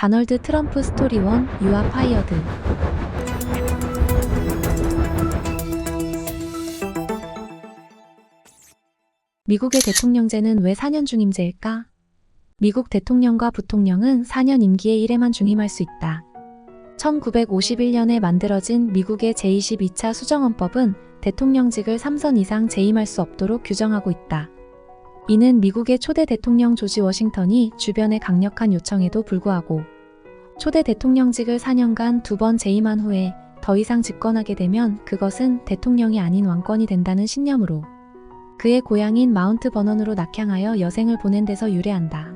다널드 트럼프 스토리 1 유아 파이어드. 미국의 대통령제는 왜 4년 중임제일까? 미국 대통령과 부통령은 4년 임기에 1회만 중임할 수 있다. 1951년에 만들어진 미국의 제22차 수정헌법은 대통령직을 3선 이상 재임할 수 없도록 규정하고 있다. 이는 미국의 초대 대통령 조지 워싱턴이 주변의 강력한 요청에도 불구하고 초대 대통령직을 4년간 2번 재임한 후에 더 이상 집권하게 되면 그것은 대통령이 아닌 왕권이 된다는 신념으로 그의 고향인 마운트 버넌으로 낙향하여 여생을 보낸 데서 유래한다.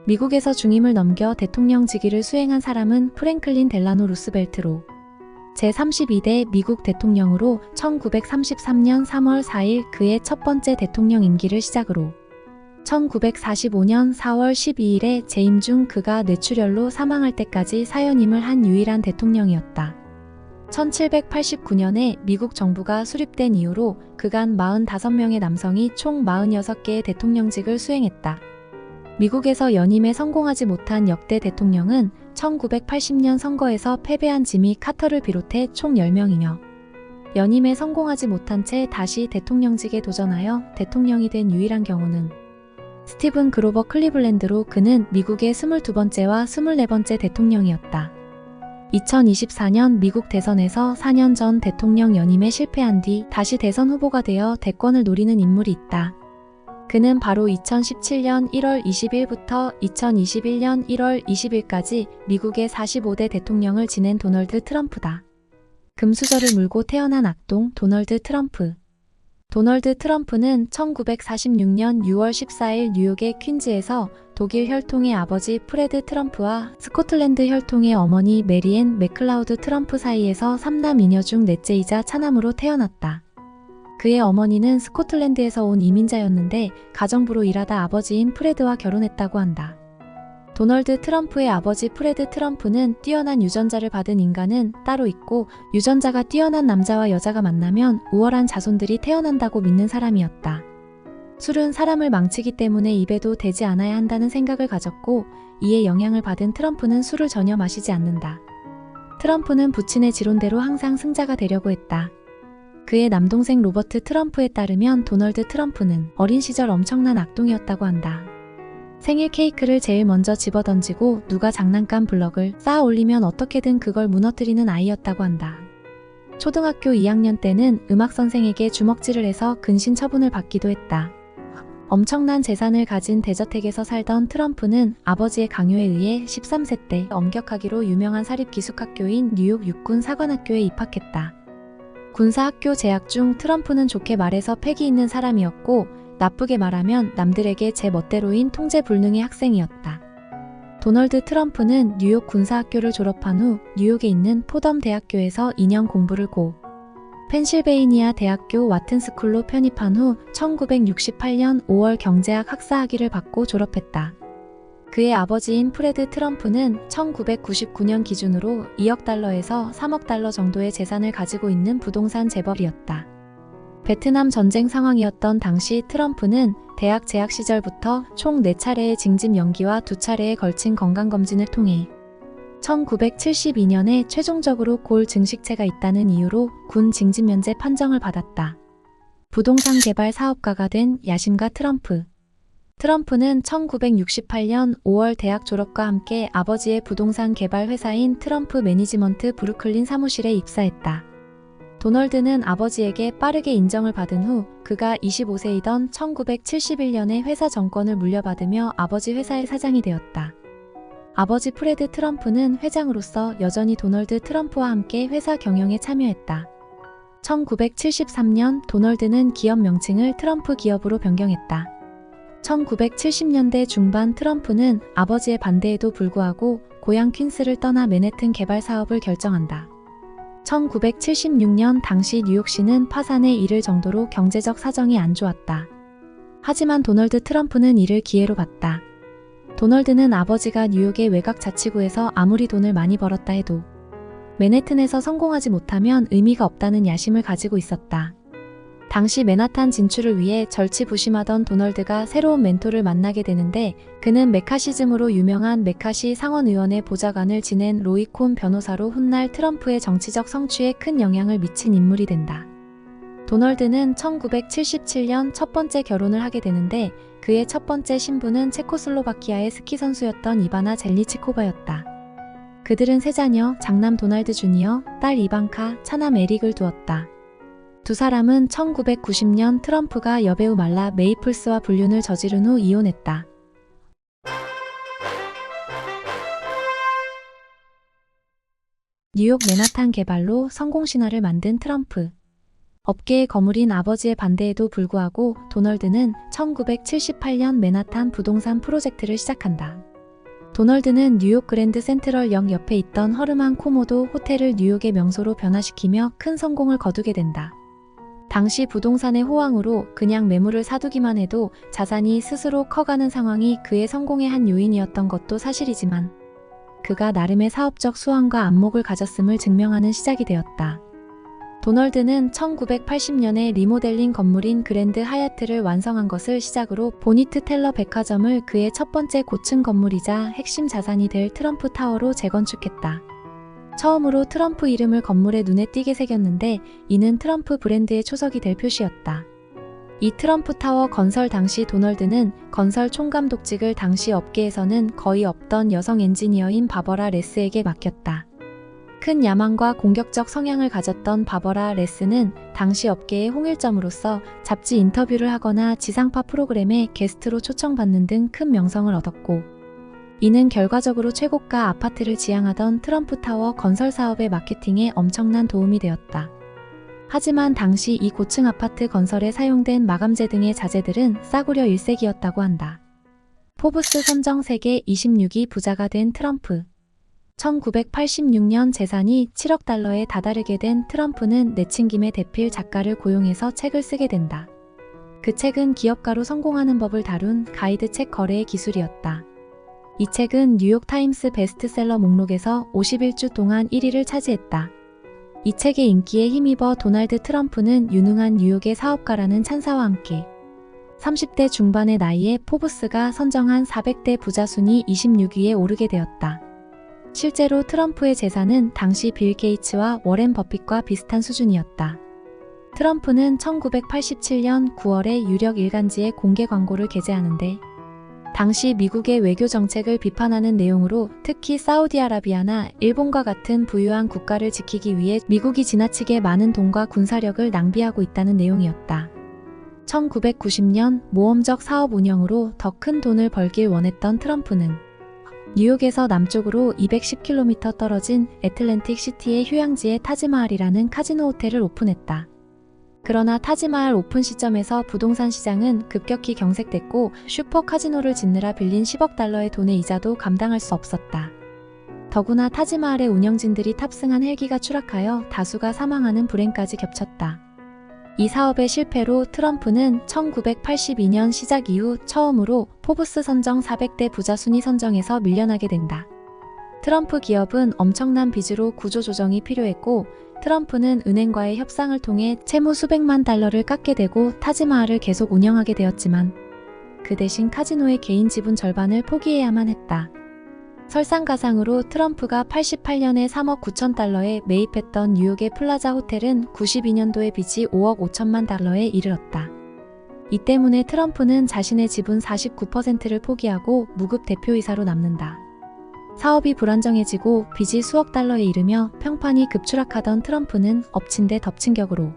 미국에서 중임을 넘겨 대통령 직위를 수행한 사람은 프랭클린 델라노 루스벨트로 제32대 미국 대통령으로 1933년 3월 4일 그의 첫 번째 대통령 임기를 시작으로 1945년 4월 12일에 재임 중 그가 뇌출혈로 사망할 때까지 사연임을 한 유일한 대통령이었다. 1789년에 미국 정부가 수립된 이후로 그간 45명의 남성이 총 46개의 대통령직을 수행했다. 미국에서 연임에 성공하지 못한 역대 대통령은 1980년 선거에서 패배한 지미 카터를 비롯해 총 10명이며 연임에 성공하지 못한 채 다시 대통령직에 도전하여 대통령이 된 유일한 경우는 스티븐 그로버 클리블랜드로 그는 미국의 22번째와 24번째 대통령이었다. 2024년 미국 대선에서 4년 전 대통령 연임에 실패한 뒤 다시 대선 후보가 되어 대권을 노리는 인물이 있다. 그는 바로 2017년 1월 20일부터 2021년 1월 20일까지 미국의 45대 대통령을 지낸 도널드 트럼프다. 금수저를 물고 태어난 악동 도널드 트럼프. 도널드 트럼프는 1946년 6월 14일 뉴욕의 퀸즈에서 독일 혈통의 아버지 프레드 트럼프와 스코틀랜드 혈통의 어머니 메리앤 맥클라우드 트럼프 사이에서 3남 2녀 중 넷째이자 차남으로 태어났다. 그의 어머니는 스코틀랜드에서 온 이민자였는데 가정부로 일하다 아버지인 프레드와 결혼했다고 한다. 도널드 트럼프의 아버지 프레드 트럼프는 뛰어난 유전자를 받은 인간은 따로 있고 유전자가 뛰어난 남자와 여자가 만나면 우월한 자손들이 태어난다고 믿는 사람이었다. 술은 사람을 망치기 때문에 입에도 대지 않아야 한다는 생각을 가졌고 이에 영향을 받은 트럼프는 술을 전혀 마시지 않는다. 트럼프는 부친의 지론대로 항상 승자가 되려고 했다. 그의 남동생 로버트 트럼프에 따르면 도널드 트럼프는 어린 시절 엄청난 악동이었다고 한다. 생일 케이크를 제일 먼저 집어던지고 누가 장난감 블럭을 쌓아 올리면 어떻게든 그걸 무너뜨리는 아이였다고 한다. 초등학교 2학년 때는 음악 선생에게 주먹질을 해서 근신 처분을 받기도 했다. 엄청난 재산을 가진 대저택에서 살던 트럼프는 아버지의 강요에 의해 13세 때 엄격하기로 유명한 사립기숙학교인 뉴욕 육군 사관학교에 입학했다. 군사학교 재학 중 트럼프는 좋게 말해서 패기 있는 사람이었고 나쁘게 말하면 남들에게 제 멋대로인 통제불능의 학생이었다. 도널드 트럼프는 뉴욕 군사학교를 졸업한 후 뉴욕에 있는 포덤 대학교에서 2년 공부를 고 펜실베이니아 대학교 와튼스쿨로 편입한 후 1968년 5월 경제학 학사학위를 받고 졸업했다. 그의 아버지인 프레드 트럼프는 1999년 기준으로 2억 달러에서 3억 달러 정도의 재산을 가지고 있는 부동산 재벌이었다. 베트남 전쟁 상황이었던 당시 트럼프는 대학 재학 시절부터 총 4차례의 징집 연기와 2차례에 걸친 건강검진을 통해 1972년에 최종적으로 골 증식체가 있다는 이유로 군 징집 면제 판정을 받았다. 부동산 개발 사업가가 된 야심가 트럼프. 트럼프는 1968년 5월 대학 졸업과 함께 아버지의 부동산 개발 회사인 트럼프 매니지먼트 브루클린 사무실에 입사했다. 도널드는 아버지에게 빠르게 인정을 받은 후 그가 25세이던 1971년에 회사 정권을 물려받으며 아버지 회사의 사장이 되었다. 아버지 프레드 트럼프는 회장으로서 여전히 도널드 트럼프와 함께 회사 경영에 참여했다. 1973년 도널드는 기업 명칭을 트럼프 기업으로 변경했다. 1970년대 중반 트럼프는 아버지의 반대에도 불구하고 고향 퀸스를 떠나 맨해튼 개발 사업을 결정한다. 1976년 당시 뉴욕시는 파산에 이를 정도로 경제적 사정이 안 좋았다. 하지만 도널드 트럼프는 이를 기회로 봤다. 도널드는 아버지가 뉴욕의 외곽 자치구에서 아무리 돈을 많이 벌었다 해도 맨해튼에서 성공하지 못하면 의미가 없다는 야심을 가지고 있었다. 당시 맨하탄 진출을 위해 절치부심하던 도널드가 새로운 멘토를 만나게 되는데 그는 메카시즘으로 유명한 메카시 상원의원의 보좌관을 지낸 로이 콘 변호사로 훗날 트럼프의 정치적 성취에 큰 영향을 미친 인물이 된다. 도널드는 1977년 첫 번째 결혼을 하게 되는데 그의 첫 번째 신부는 체코슬로바키아의 스키 선수였던 이바나 젤리치코바였다. 그들은 세 자녀, 장남 도널드 주니어, 딸 이방카, 차남 에릭을 두었다. 두 사람은 1990년 트럼프가 여배우 말라 메이플스와 불륜을 저지른 후 이혼했다. 뉴욕 맨하탄 개발로 성공 신화를 만든 트럼프. 업계의 거물인 아버지의 반대에도 불구하고 도널드는 1978년 맨하탄 부동산 프로젝트를 시작한다. 도널드는 뉴욕 그랜드 센트럴역 옆에 있던 허름한 코모도 호텔을 뉴욕의 명소로 변화시키며 큰 성공을 거두게 된다. 당시 부동산의 호황으로 그냥 매물을 사두기만 해도 자산이 스스로 커가는 상황이 그의 성공의 한 요인이었던 것도 사실이지만 그가 나름의 사업적 수완과 안목을 가졌음을 증명하는 시작이 되었다. 도널드는 1980년에 리모델링 건물인 그랜드 하얏트를 완성한 것을 시작으로 보니트 텔러 백화점을 그의 첫 번째 고층 건물이자 핵심 자산이 될 트럼프 타워로 재건축했다. 처음으로 트럼프 이름을 건물에 눈에 띄게 새겼는데 이는 트럼프 브랜드의 초석이 될 표시였다. 이 트럼프 타워 건설 당시 도널드는 건설 총감독직을 당시 업계에서는 거의 없던 여성 엔지니어인 바버라 레스에게 맡겼다. 큰 야망과 공격적 성향을 가졌던 바버라 레스는 당시 업계의 홍일점으로서 잡지 인터뷰를 하거나 지상파 프로그램에 게스트로 초청받는 등 큰 명성을 얻었고 이는 결과적으로 최고가 아파트를 지향하던 트럼프 타워 건설 사업의 마케팅에 엄청난 도움이 되었다. 하지만 당시 이 고층 아파트 건설에 사용된 마감재 등의 자재들은 싸구려 일색이었다고 한다. 포브스 선정 세계 26위 부자가 된 트럼프. 1986년 재산이 7억 달러에 다다르게 된 트럼프는 내친김에 대필 작가를 고용해서 책을 쓰게 된다. 그 책은 기업가로 성공하는 법을 다룬 가이드 책 거래의 기술이었다. 이 책은 뉴욕타임스 베스트셀러 목록에서 51주 동안 1위를 차지했다. 이 책의 인기에 힘입어 도널드 트럼프는 유능한 뉴욕의 사업가라는 찬사와 함께 30대 중반의 나이에 포브스가 선정한 400대 부자 순위 26위에 오르게 되었다. 실제로 트럼프의 재산은 당시 빌 게이츠와 워렌 버핏과 비슷한 수준이었다. 트럼프는 1987년 9월에 유력 일간지에 공개 광고를 게재하는데 당시 미국의 외교 정책을 비판하는 내용으로 특히 사우디아라비아나 일본과 같은 부유한 국가를 지키기 위해 미국이 지나치게 많은 돈과 군사력을 낭비하고 있다는 내용이었다. 1990년 모험적 사업 운영으로 더 큰 돈을 벌길 원했던 트럼프는 뉴욕에서 남쪽으로 210km 떨어진 애틀랜틱 시티의 휴양지에 타지마할이라는 카지노 호텔을 오픈했다. 그러나 타지마할 오픈 시점에서 부동산 시장은 급격히 경색됐고 슈퍼 카지노를 짓느라 빌린 10억 달러의 돈의 이자도 감당할 수 없었다. 더구나 타지마할의 운영진들이 탑승한 헬기가 추락하여 다수가 사망하는 불행까지 겹쳤다. 이 사업의 실패로 트럼프는 1982년 시작 이후 처음으로 포브스 선정 400대 부자 순위 선정에서 밀려나게 된다. 트럼프 기업은 엄청난 빚으로 구조조정이 필요했고 트럼프는 은행과의 협상을 통해 채무 수백만 달러를 깎게 되고 타지마할을 계속 운영하게 되었지만 그 대신 카지노의 개인 지분 절반을 포기해야만 했다. 설상가상으로 트럼프가 88년에 3억 9천 달러에 매입했던 뉴욕의 플라자 호텔은 92년도의 빚이 5억 5천만 달러에 이르렀다. 이 때문에 트럼프는 자신의 지분 49%를 포기하고 무급 대표이사로 남는다. 사업이 불안정해지고 빚이 수억 달러에 이르며 평판이 급추락하던 트럼프는 엎친 데 덮친 격으로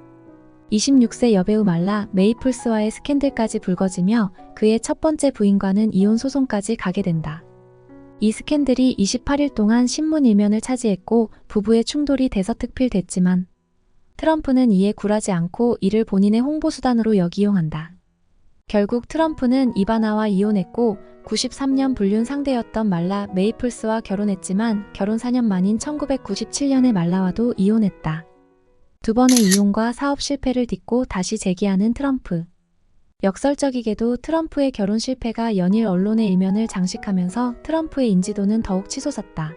26세 여배우 말라 메이플스와의 스캔들까지 불거지며 그의 첫 번째 부인과는 이혼 소송까지 가게 된다. 이 스캔들이 28일 동안 신문 일면을 차지했고 부부의 충돌이 대서특필됐지만 트럼프는 이에 굴하지 않고 이를 본인의 홍보수단으로 역이용한다. 결국 트럼프는 이바나와 이혼했고 93년 불륜 상대였던 말라 메이플스와 결혼했지만 결혼 4년 만인 1997년에 말라와도 이혼했다. 두 번의 이혼과 사업 실패를 딛고 다시 재기하는 트럼프. 역설적이게도 트럼프의 결혼 실패가 연일 언론의 일면을 장식하면서 트럼프의 인지도는 더욱 치솟았다.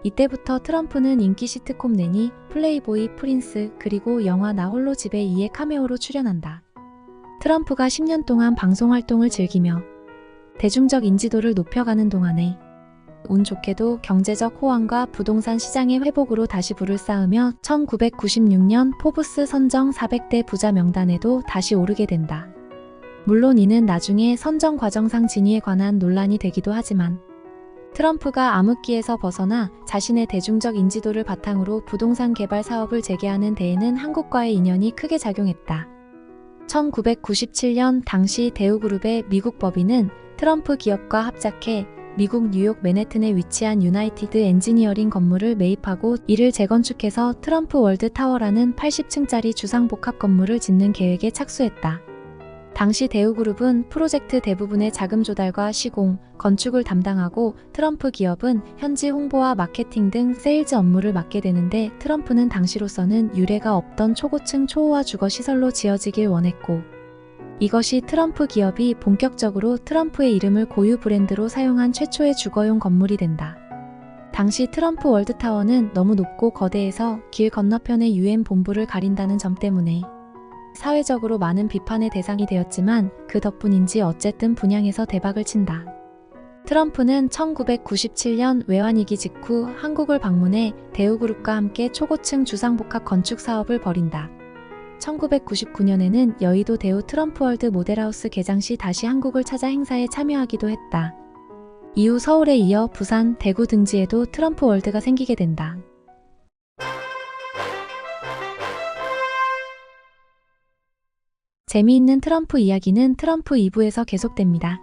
이때부터 트럼프는 인기 시트콤 내니, 플레이보이, 프린스, 그리고 영화 나 홀로 집에 2의 카메오로 출연한다. 트럼프가 10년 동안 방송 활동을 즐기며 대중적 인지도를 높여가는 동안에 운 좋게도 경제적 호황과 부동산 시장의 회복으로 다시 불을 쌓으며 1996년 포브스 선정 400대 부자 명단에도 다시 오르게 된다. 물론 이는 나중에 선정 과정상 진위에 관한 논란이 되기도 하지만 트럼프가 암흑기에서 벗어나 자신의 대중적 인지도를 바탕으로 부동산 개발 사업을 재개하는 데에는 한국과의 인연이 크게 작용했다. 1997년 당시 대우그룹의 미국 법인은 트럼프 기업과 합작해 미국 뉴욕 맨해튼에 위치한 유나이티드 엔지니어링 건물을 매입하고 이를 재건축해서 트럼프 월드 타워라는 80층짜리 주상복합 건물을 짓는 계획에 착수했다. 당시 대우그룹은 프로젝트 대부분의 자금 조달과 시공, 건축을 담당하고 트럼프 기업은 현지 홍보와 마케팅 등 세일즈 업무를 맡게 되는데 트럼프는 당시로서는 유례가 없던 초고층 초호화 주거시설로 지어지길 원했고 이것이 트럼프 기업이 본격적으로 트럼프의 이름을 고유 브랜드로 사용한 최초의 주거용 건물이 된다. 당시 트럼프 월드타워는 너무 높고 거대해서 길 건너편의 UN 본부를 가린다는 점 때문에 사회적으로 많은 비판의 대상이 되었지만 그 덕분인지 어쨌든 분양에서 대박을 친다. 트럼프는 1997년 외환위기 직후 한국을 방문해 대우그룹과 함께 초고층 주상복합 건축 사업을 벌인다. 1999년에는 여의도 대우 트럼프월드 모델하우스 개장 시 다시 한국을 찾아 행사에 참여하기도 했다. 이후 서울에 이어 부산, 대구 등지에도 트럼프월드가 생기게 된다. 재미있는 트럼프 이야기는 트럼프 2부에서 계속됩니다.